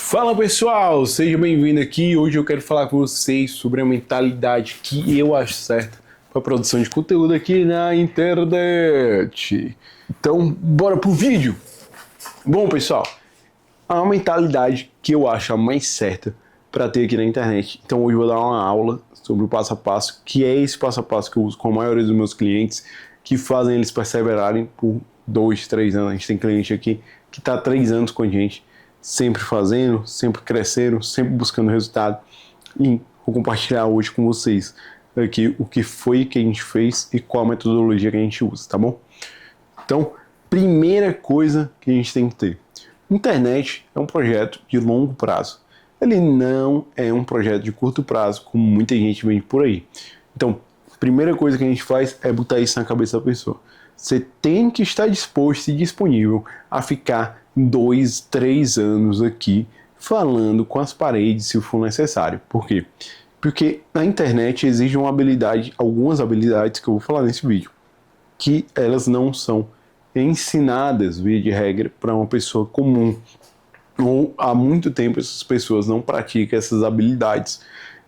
Fala pessoal, seja bem-vindo aqui. Hoje eu quero falar com vocês sobre a mentalidade que eu acho certa para produção de conteúdo aqui na internet. Então, bora pro vídeo. Bom, pessoal, há uma mentalidade que eu acho a mais certa para ter aqui na internet. Então, hoje eu vou dar uma aula sobre o passo a passo, que é esse passo a passo que eu uso com a maioria dos meus clientes, que fazem eles perseverarem por 2, 3 anos. A gente tem cliente aqui que está há 3 anos com a gente, sempre fazendo, sempre crescendo, sempre buscando resultado. E vou compartilhar hoje com vocês aqui o que foi que a gente fez e qual a metodologia que a gente usa, tá bom? Então, primeira coisa que a gente tem que ter. Internet é um projeto de longo prazo. Ele não é um projeto de curto prazo, como muita gente vende por aí. Então, a primeira coisa que a gente faz é botar isso na cabeça da pessoa. Você tem que estar disposto e disponível a ficar 2, 3 anos aqui falando com as paredes se for necessário. Por quê? Porque na internet exige uma habilidade, algumas habilidades que eu vou falar nesse vídeo, que elas não são ensinadas, via de regra, para uma pessoa comum. Ou há muito tempo essas pessoas não praticam essas habilidades.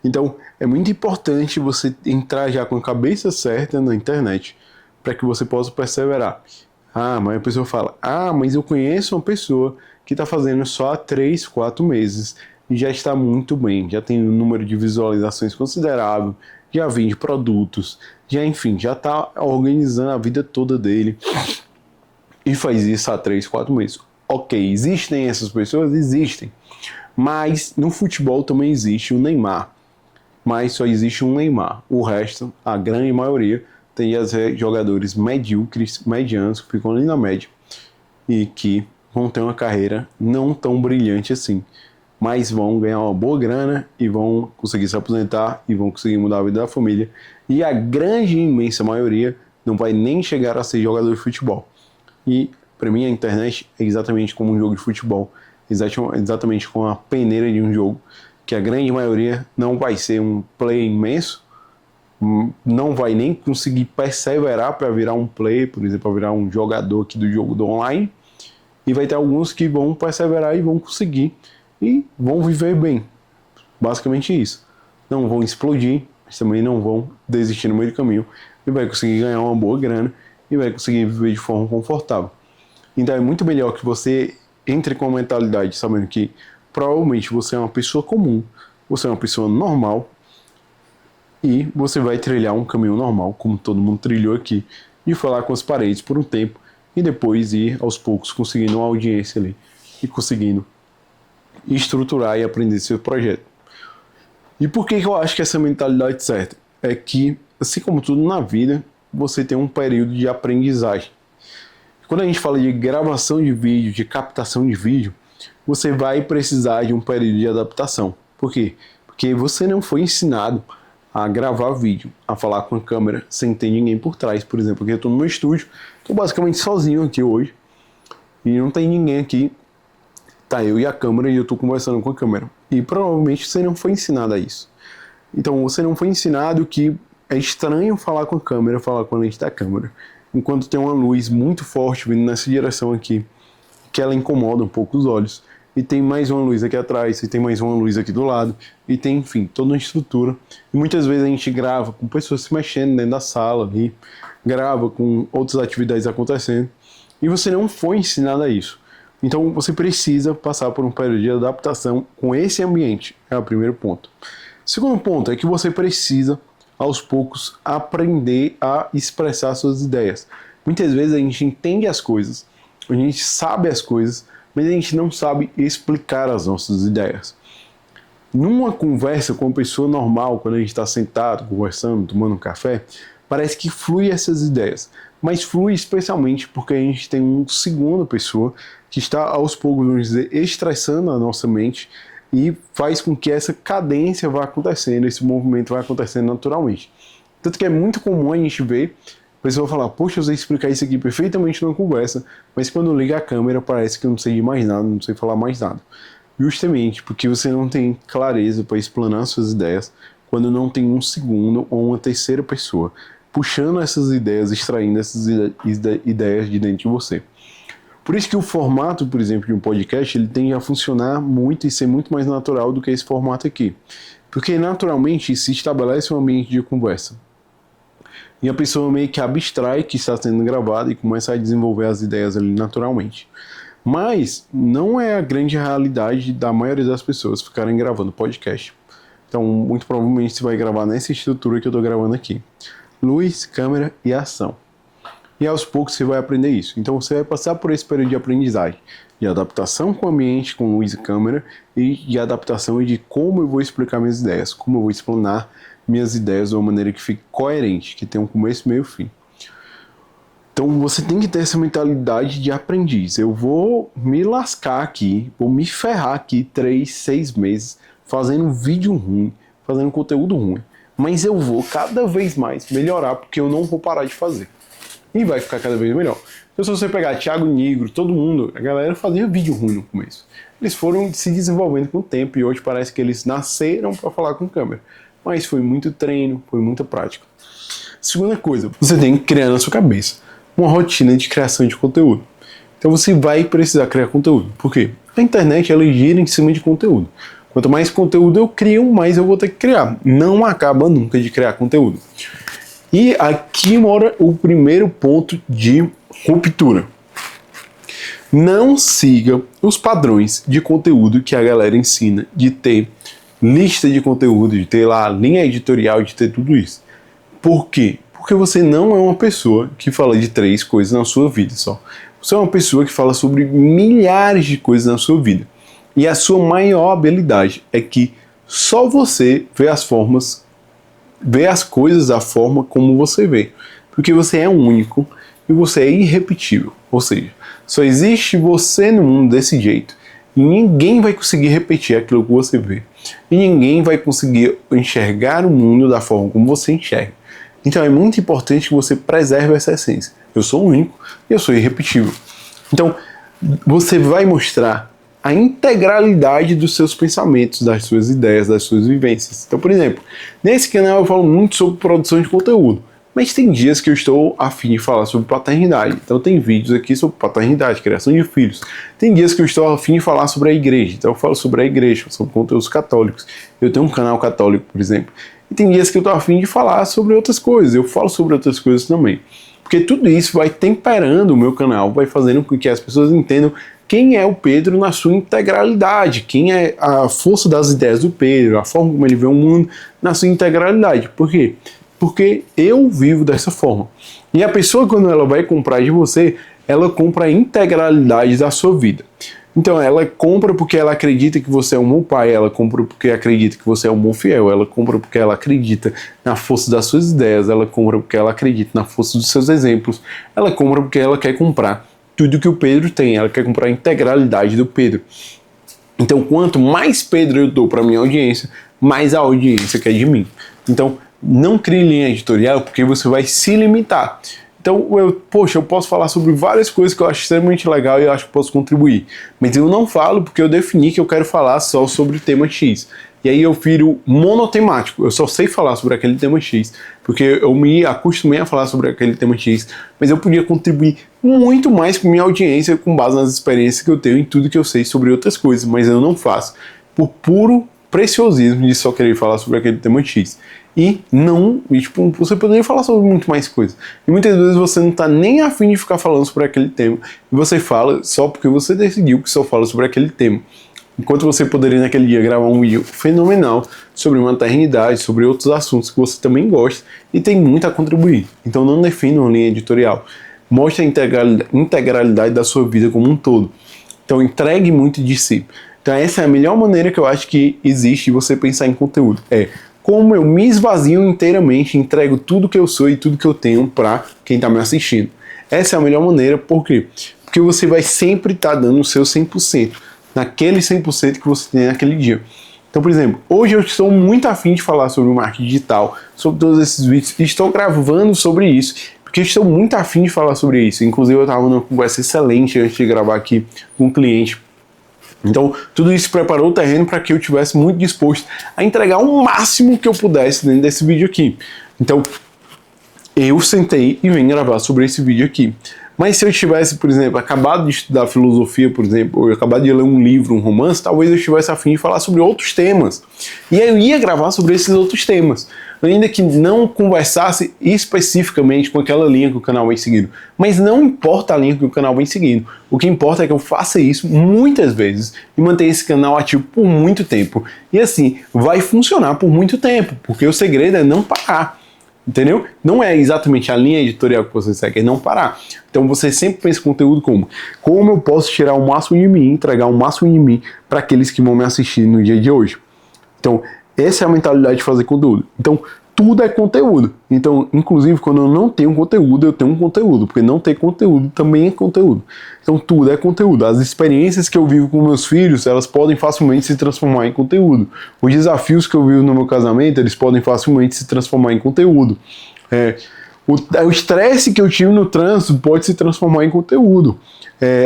Então é muito importante você entrar já com a cabeça certa na internet para que você possa perseverar. Mas a pessoa fala, mas eu conheço uma pessoa que está fazendo só há 3, 4 meses e já está muito bem, já tem um número de visualizações considerável, já vende produtos, já está organizando a vida toda dele e faz isso há 3, 4 meses. Ok, existem essas pessoas? Existem. Mas no futebol também existe o Neymar. Mas só existe um Neymar. O resto, a grande maioria, tem a ser jogadores medíocres, medianos, que ficam ali na média e que vão ter uma carreira não tão brilhante assim, mas vão ganhar uma boa grana e vão conseguir se aposentar e vão conseguir mudar a vida da família. E a grande, imensa maioria não vai nem chegar a ser jogador de futebol. E para mim a internet é exatamente como um jogo de futebol, exatamente como a peneira de um jogo, que a grande maioria não vai ser um player imenso, não vai nem conseguir perseverar para virar um player, por exemplo, para virar um jogador aqui do jogo do online, e vai ter alguns que vão perseverar e vão conseguir e vão viver bem. Basicamente isso. Não vão explodir, mas também não vão desistir no meio do caminho e vai conseguir ganhar uma boa grana e vai conseguir viver de forma confortável. Então é muito melhor que você entre com a mentalidade sabendo que provavelmente você é uma pessoa comum, você é uma pessoa normal e você vai trilhar um caminho normal, como todo mundo trilhou aqui, e falar com as paredes por um tempo e depois ir aos poucos conseguindo uma audiência ali e conseguindo estruturar e aprender seu projeto. E por que eu acho que essa mentalidade é certa? É que, assim como tudo na vida, você tem um período de aprendizagem. Quando a gente fala de gravação de vídeo, de captação de vídeo, você vai precisar de um período de adaptação. Por quê? Porque você não foi ensinado a gravar vídeo, a falar com a câmera sem ter ninguém por trás. Por exemplo, aqui eu estou no meu estúdio, estou basicamente sozinho aqui hoje e não tem ninguém aqui, tá eu e a câmera e eu estou conversando com a câmera. E provavelmente você não foi ensinado a isso. Então você não foi ensinado que é estranho falar com a câmera, falar com a lente da câmera, enquanto tem uma luz muito forte vindo nessa direção aqui, que ela incomoda um pouco os olhos. E tem mais uma luz aqui atrás, e tem mais uma luz aqui do lado, e tem, enfim, toda uma estrutura. E muitas vezes a gente grava com pessoas se mexendo dentro da sala ali, grava com outras atividades acontecendo, e você não foi ensinado a isso. Então você precisa passar por um período de adaptação com esse ambiente, é o primeiro ponto. Segundo ponto é que você precisa, aos poucos, aprender a expressar suas ideias. Muitas vezes a gente entende as coisas, a gente sabe as coisas, mas a gente não sabe explicar as nossas ideias. Numa conversa com uma pessoa normal, quando a gente está sentado, conversando, tomando um café, parece que flui essas ideias. Mas flui especialmente porque a gente tem uma segunda pessoa que está aos poucos, vamos dizer, estressando a nossa mente e faz com que essa cadência vá acontecendo, esse movimento vai acontecendo naturalmente. Tanto que é muito comum a gente ver a pessoa falar, poxa, eu sei explicar isso aqui perfeitamente numa conversa, mas quando liga a câmera parece que eu não sei de mais nada, não sei falar mais nada. Justamente porque você não tem clareza para explanar suas ideias quando não tem um segundo ou uma terceira pessoa puxando essas ideias, extraindo essas ideias de dentro de você. Por isso que o formato, por exemplo, de um podcast, ele tende a funcionar muito e ser muito mais natural do que esse formato aqui. Porque naturalmente se estabelece um ambiente de conversa. E a pessoa meio que abstrai que está sendo gravada e começa a desenvolver as ideias ali naturalmente. Mas não é a grande realidade da maioria das pessoas ficarem gravando podcast. Então, muito provavelmente você vai gravar nessa estrutura que eu estou gravando aqui. Luz, câmera e ação. E aos poucos você vai aprender isso. Então você vai passar por esse período de aprendizagem, de adaptação com o ambiente, com luz e câmera, e de adaptação e de como eu vou explicar minhas ideias, como eu vou explanar minhas ideias de uma maneira que fique coerente, que tenha um começo, meio e fim. Então você tem que ter essa mentalidade de aprendiz. Eu vou me lascar aqui, vou me ferrar aqui 3, 6 meses fazendo vídeo ruim, fazendo conteúdo ruim. Mas eu vou cada vez mais melhorar, porque eu não vou parar de fazer. E vai ficar cada vez melhor. Então se você pegar Thiago Nigro, todo mundo, a galera fazia vídeo ruim no começo. Eles foram se desenvolvendo com o tempo e hoje parece que eles nasceram para falar com câmera. Mas foi muito treino, foi muita prática. Segunda coisa, você tem que criar na sua cabeça uma rotina de criação de conteúdo. Então você vai precisar criar conteúdo. Por quê? A internet ela gira em cima de conteúdo. Quanto mais conteúdo eu crio, mais eu vou ter que criar. Não acaba nunca de criar conteúdo. E aqui mora o primeiro ponto de ruptura. Não siga os padrões de conteúdo que a galera ensina, de ter lista de conteúdo, de ter lá linha editorial, de ter tudo isso. Por quê? Porque você não é uma pessoa que fala de 3 coisas na sua vida só. Você é uma pessoa que fala sobre milhares de coisas na sua vida. E a sua maior habilidade é que só você vê as coisas da forma como você vê. Porque você é único e você é irrepetível. Ou seja, só existe você no mundo desse jeito. E ninguém vai conseguir repetir aquilo que você vê. E ninguém vai conseguir enxergar o mundo da forma como você enxerga. Então é muito importante que você preserve essa essência. Eu sou único e eu sou irrepetível. Então você vai mostrar a integralidade dos seus pensamentos, das suas ideias, das suas vivências. Então, por exemplo, nesse canal eu falo muito sobre produção de conteúdo, mas tem dias que eu estou a fim de falar sobre paternidade. Então tem vídeos aqui sobre paternidade, criação de filhos. Tem dias que eu estou a fim de falar sobre a igreja, então eu falo sobre a igreja, sobre conteúdos católicos. Eu tenho um canal católico, por exemplo. E tem dias que eu estou a fim de falar sobre outras coisas, eu falo sobre outras coisas também. Porque tudo isso vai temperando o meu canal, vai fazendo com que as pessoas entendam quem é o Pedro na sua integralidade, quem é a força das ideias do Pedro, a forma como ele vê o mundo na sua integralidade. Por quê? Porque eu vivo dessa forma. E a pessoa, quando ela vai comprar de você, ela compra a integralidade da sua vida. Então ela compra porque ela acredita que você é um bom pai, ela compra porque acredita que você é um bom fiel, ela compra porque ela acredita na força das suas ideias, ela compra porque ela acredita na força dos seus exemplos, ela compra porque ela quer comprar tudo que o Pedro tem, ela quer comprar a integralidade do Pedro. Então quanto mais Pedro eu dou para minha audiência, mais a audiência quer de mim. Então não crie linha editorial porque você vai se limitar. Então, eu posso falar sobre várias coisas que eu acho extremamente legal e eu acho que posso contribuir. Mas eu não falo porque eu defini que eu quero falar só sobre o tema X. E aí eu viro monotemático, eu só sei falar sobre aquele tema X, porque eu me acostumei a falar sobre aquele tema X, mas eu podia contribuir muito mais com minha audiência com base nas experiências que eu tenho e tudo que eu sei sobre outras coisas, mas eu não faço por puro preciosismo de só querer falar sobre aquele tema X. E não, você poderia falar sobre muito mais coisas. E muitas vezes você não está nem a fim de ficar falando sobre aquele tema. E você fala só porque você decidiu que só fala sobre aquele tema. Enquanto você poderia naquele dia gravar um vídeo fenomenal sobre maternidade, sobre outros assuntos que você também gosta e tem muito a contribuir. Então não defina uma linha editorial. Mostre a integralidade da sua vida como um todo. Então entregue muito de si. Então essa é a melhor maneira que eu acho que existe de você pensar em conteúdo. É como eu me esvazio inteiramente, entrego tudo que eu sou e tudo que eu tenho para quem está me assistindo. Essa é a melhor maneira, por quê? Porque você vai sempre estar dando o seu 100%, naquele 100% que você tem naquele dia. Então, por exemplo, hoje eu estou muito afim de falar sobre o marketing digital, sobre todos esses vídeos, e estou gravando sobre isso, porque estou muito afim de falar sobre isso. Inclusive eu estava numa conversa excelente antes de gravar aqui com um cliente. Então, tudo isso preparou o terreno para que eu tivesse muito disposto a entregar o máximo que eu pudesse dentro desse vídeo aqui. Então, eu sentei e vim gravar sobre esse vídeo aqui. Mas se eu tivesse, por exemplo, acabado de estudar filosofia, por exemplo, ou acabado de ler um livro, um romance, talvez eu estivesse a fim de falar sobre outros temas. E aí eu ia gravar sobre esses outros temas, ainda que não conversasse especificamente com aquela linha que o canal vem seguindo. Mas não importa a linha que o canal vem seguindo. O que importa é que eu faça isso muitas vezes e mantenha esse canal ativo por muito tempo. E assim, vai funcionar por muito tempo, porque o segredo é não parar. Entendeu? Não é exatamente a linha editorial que você segue, é não parar. Então você sempre pensa em conteúdo como eu posso tirar o máximo de mim, entregar o máximo de mim para aqueles que vão me assistir no dia de hoje. Então, essa é a mentalidade de fazer conteúdo. Então, tudo é conteúdo. Então, inclusive, quando eu não tenho conteúdo, eu tenho um conteúdo, porque não ter conteúdo também é conteúdo. Então, tudo é conteúdo. As experiências que eu vivo com meus filhos, elas podem facilmente se transformar em conteúdo. Os desafios que eu vivo no meu casamento, eles podem facilmente se transformar em conteúdo. O estresse que eu tive no trânsito pode se transformar em conteúdo.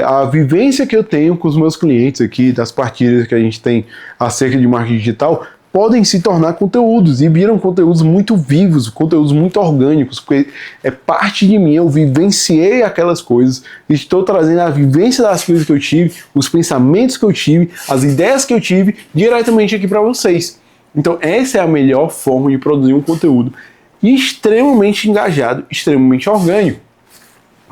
A vivência que eu tenho com os meus clientes aqui, das partilhas que a gente tem acerca de marketing digital, podem se tornar conteúdos e viram conteúdos muito vivos, conteúdos muito orgânicos, porque é parte de mim, eu vivenciei aquelas coisas, estou trazendo a vivência das coisas que eu tive, os pensamentos que eu tive, as ideias que eu tive, diretamente aqui para vocês. Então essa é a melhor forma de produzir um conteúdo extremamente engajado, extremamente orgânico.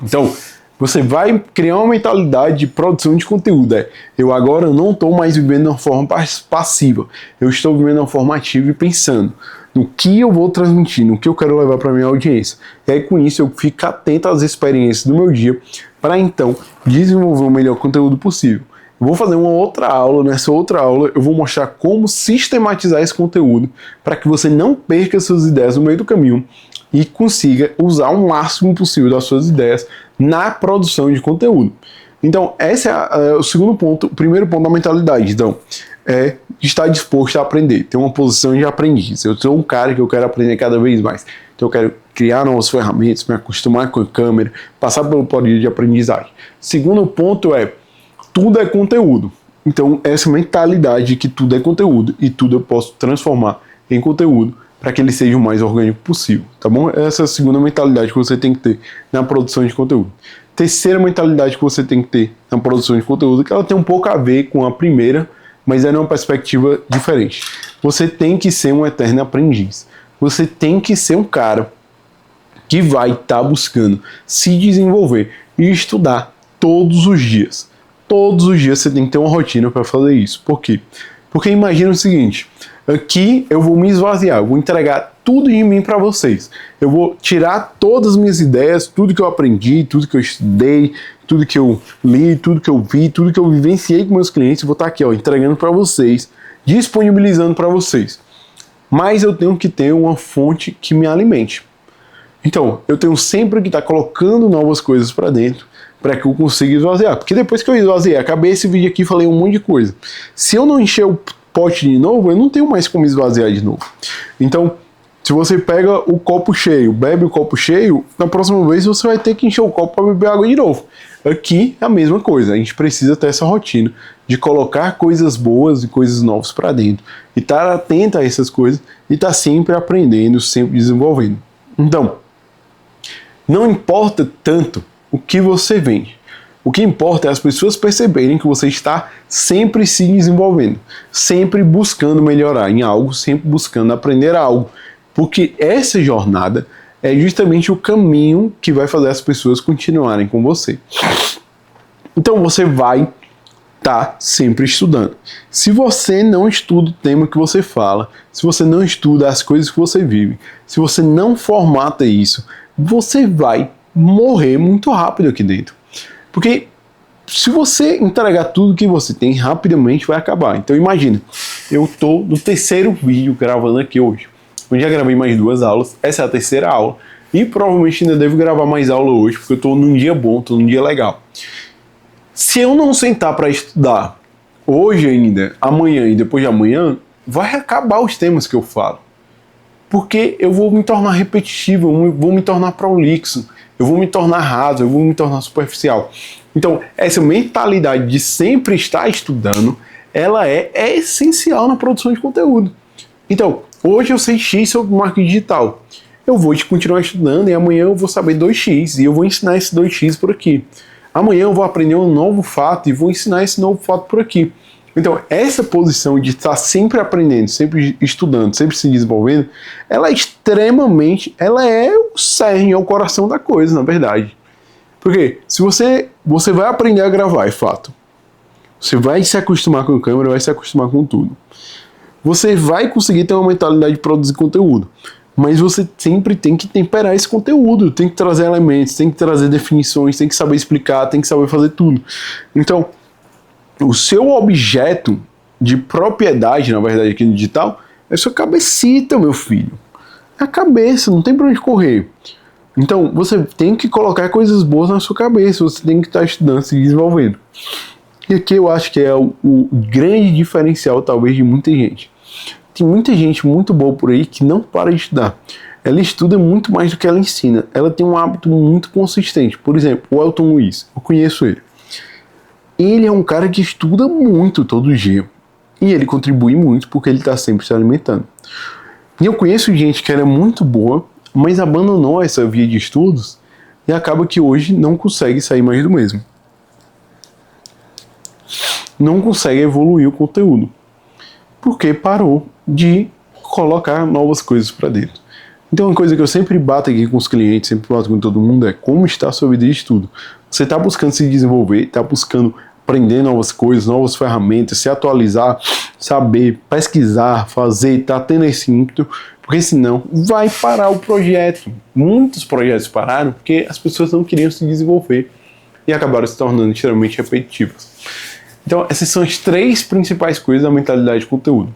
Então, você vai criar uma mentalidade de produção de conteúdo. Eu agora não estou mais vivendo de uma forma passiva. Eu estou vivendo de uma forma ativa e pensando no que eu vou transmitir, no que eu quero levar para a minha audiência. E aí com isso eu fico atento às experiências do meu dia para então desenvolver o melhor conteúdo possível. Eu vou fazer uma outra aula, nessa outra aula eu vou mostrar como sistematizar esse conteúdo para que você não perca suas ideias no meio do caminho e consiga usar o máximo possível das suas ideias na produção de conteúdo. Então, esse é o segundo ponto, o primeiro ponto da mentalidade. Então, é estar disposto a aprender, ter uma posição de aprendiz. Eu sou um cara que eu quero aprender cada vez mais. Então, eu quero criar novas ferramentas, me acostumar com a câmera, passar pelo período de aprendizagem. Segundo ponto é, tudo é conteúdo. Então, essa mentalidade de que tudo é conteúdo e tudo eu posso transformar em conteúdo para que ele seja o mais orgânico possível, tá bom? Essa é a segunda mentalidade que você tem que ter na produção de conteúdo. Terceira mentalidade que você tem que ter na produção de conteúdo, que ela tem um pouco a ver com a primeira, mas é numa perspectiva diferente. Você tem que ser um eterno aprendiz. Você tem que ser um cara que vai estar buscando se desenvolver e estudar todos os dias. Todos os dias você tem que ter uma rotina para fazer isso. Por quê? Porque imagina o seguinte, aqui eu vou me esvaziar, eu vou entregar tudo de mim para vocês. Eu vou tirar todas as minhas ideias, tudo que eu aprendi, tudo que eu estudei, tudo que eu li, tudo que eu vi, tudo que eu vivenciei com meus clientes, eu vou estar aqui, entregando para vocês, disponibilizando para vocês. Mas eu tenho que ter uma fonte que me alimente. Então, eu tenho sempre que estar colocando novas coisas para dentro, para que eu consiga esvaziar. Porque depois que eu esvaziei, acabei esse vídeo aqui e falei um monte de coisa. Se eu não encher o pote de novo, eu não tenho mais como esvaziar de novo. Então, se você pega o copo cheio, bebe o copo cheio, na próxima vez você vai ter que encher o copo para beber água de novo. Aqui é a mesma coisa, a gente precisa ter essa rotina de colocar coisas boas e coisas novas para dentro, e estar atento a essas coisas, e estar sempre aprendendo, sempre desenvolvendo. Então, não importa tanto o que você vende. O que importa é as pessoas perceberem que você está sempre se desenvolvendo, sempre buscando melhorar em algo, sempre buscando aprender algo. Porque essa jornada é justamente o caminho que vai fazer as pessoas continuarem com você. Então você vai estar sempre estudando. Se você não estuda o tema que você fala, se você não estuda as coisas que você vive, se você não formata isso, você vai morrer muito rápido aqui dentro. Porque se você entregar tudo que você tem, rapidamente vai acabar. Então imagina, eu estou no terceiro vídeo gravando aqui hoje. Eu já gravei mais 2 aulas, essa é a terceira aula. E provavelmente ainda devo gravar mais aula hoje, porque eu estou num dia bom, estou num dia legal. Se eu não sentar para estudar hoje ainda, amanhã e depois de amanhã, vai acabar os temas que eu falo. Porque eu vou me tornar repetitivo, eu vou me tornar prolixo, eu vou me tornar raso, eu vou me tornar superficial. Então, essa mentalidade de sempre estar estudando, ela é essencial na produção de conteúdo. Então, hoje eu sei X sobre marketing digital. eu vou continuar estudando e amanhã eu vou saber 2x e eu vou ensinar esse 2x por aqui. Amanhã eu vou aprender um novo fato e vou ensinar esse novo fato por aqui. Então, essa posição de estar sempre aprendendo, sempre estudando, sempre se desenvolvendo, ela é extremamente, ela é o cerne, é o coração da coisa, na verdade. Porque se você vai aprender a gravar, é fato. Você vai se acostumar com a câmera, vai se acostumar com tudo. Você vai conseguir ter uma mentalidade de produzir conteúdo. Mas você sempre tem que temperar esse conteúdo, tem que trazer elementos, tem que trazer definições, tem que saber explicar, tem que saber fazer tudo. Então, o seu objeto de propriedade, na verdade, aqui no digital, é a sua cabecita, meu filho. É a cabeça, não tem pra onde correr. Então, você tem que colocar coisas boas na sua cabeça, você tem que estar estudando, se desenvolvendo. E aqui eu acho que é o grande diferencial, talvez, de muita gente. Tem muita gente muito boa por aí que não para de estudar. Ela estuda muito mais do que ela ensina. Ela tem um hábito muito consistente. Por exemplo, o Elton Luiz, eu conheço ele. Ele é um cara que estuda muito todo dia. E ele contribui muito porque ele está sempre se alimentando. E eu conheço gente que era muito boa, mas abandonou essa via de estudos e acaba que hoje não consegue sair mais do mesmo. Não consegue evoluir o conteúdo. Porque parou de colocar novas coisas para dentro. Então, uma coisa que eu sempre bato aqui com os clientes, sempre bato com todo mundo, é como está a sua vida de estudo. Você está buscando se desenvolver, está buscando aprender novas coisas, novas ferramentas, se atualizar, saber, pesquisar, fazer, está tendo esse ímpeto, porque senão vai parar o projeto. Muitos projetos pararam porque as pessoas não queriam se desenvolver e acabaram se tornando extremamente repetitivas. Então, essas são as 3 principais coisas da mentalidade de conteúdo.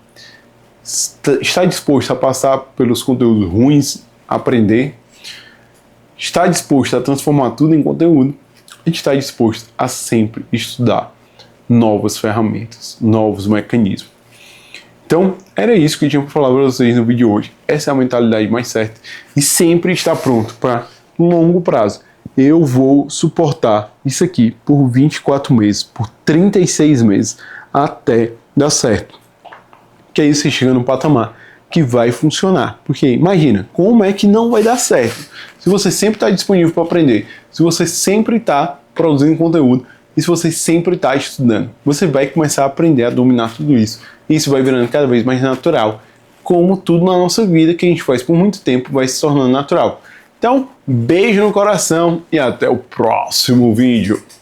Está disposto a passar pelos conteúdos ruins, aprender. Está disposto a transformar tudo em conteúdo. E está disposto a sempre estudar novas ferramentas, novos mecanismos. Então, era isso que eu tinha para falar para vocês no vídeo de hoje. Essa é a mentalidade mais certa. E sempre estar pronto para longo prazo. Eu vou suportar isso aqui por 24 meses, por 36 meses, até dar certo. Que aí você chega num patamar que vai funcionar. Porque imagina, como é que não vai dar certo? Se você sempre está disponível para aprender, se você sempre está produzindo conteúdo e se você sempre está estudando, você vai começar a aprender a dominar tudo isso. E isso vai virando cada vez mais natural. Como tudo na nossa vida que a gente faz por muito tempo vai se tornando natural. Então, beijo no coração e até o próximo vídeo.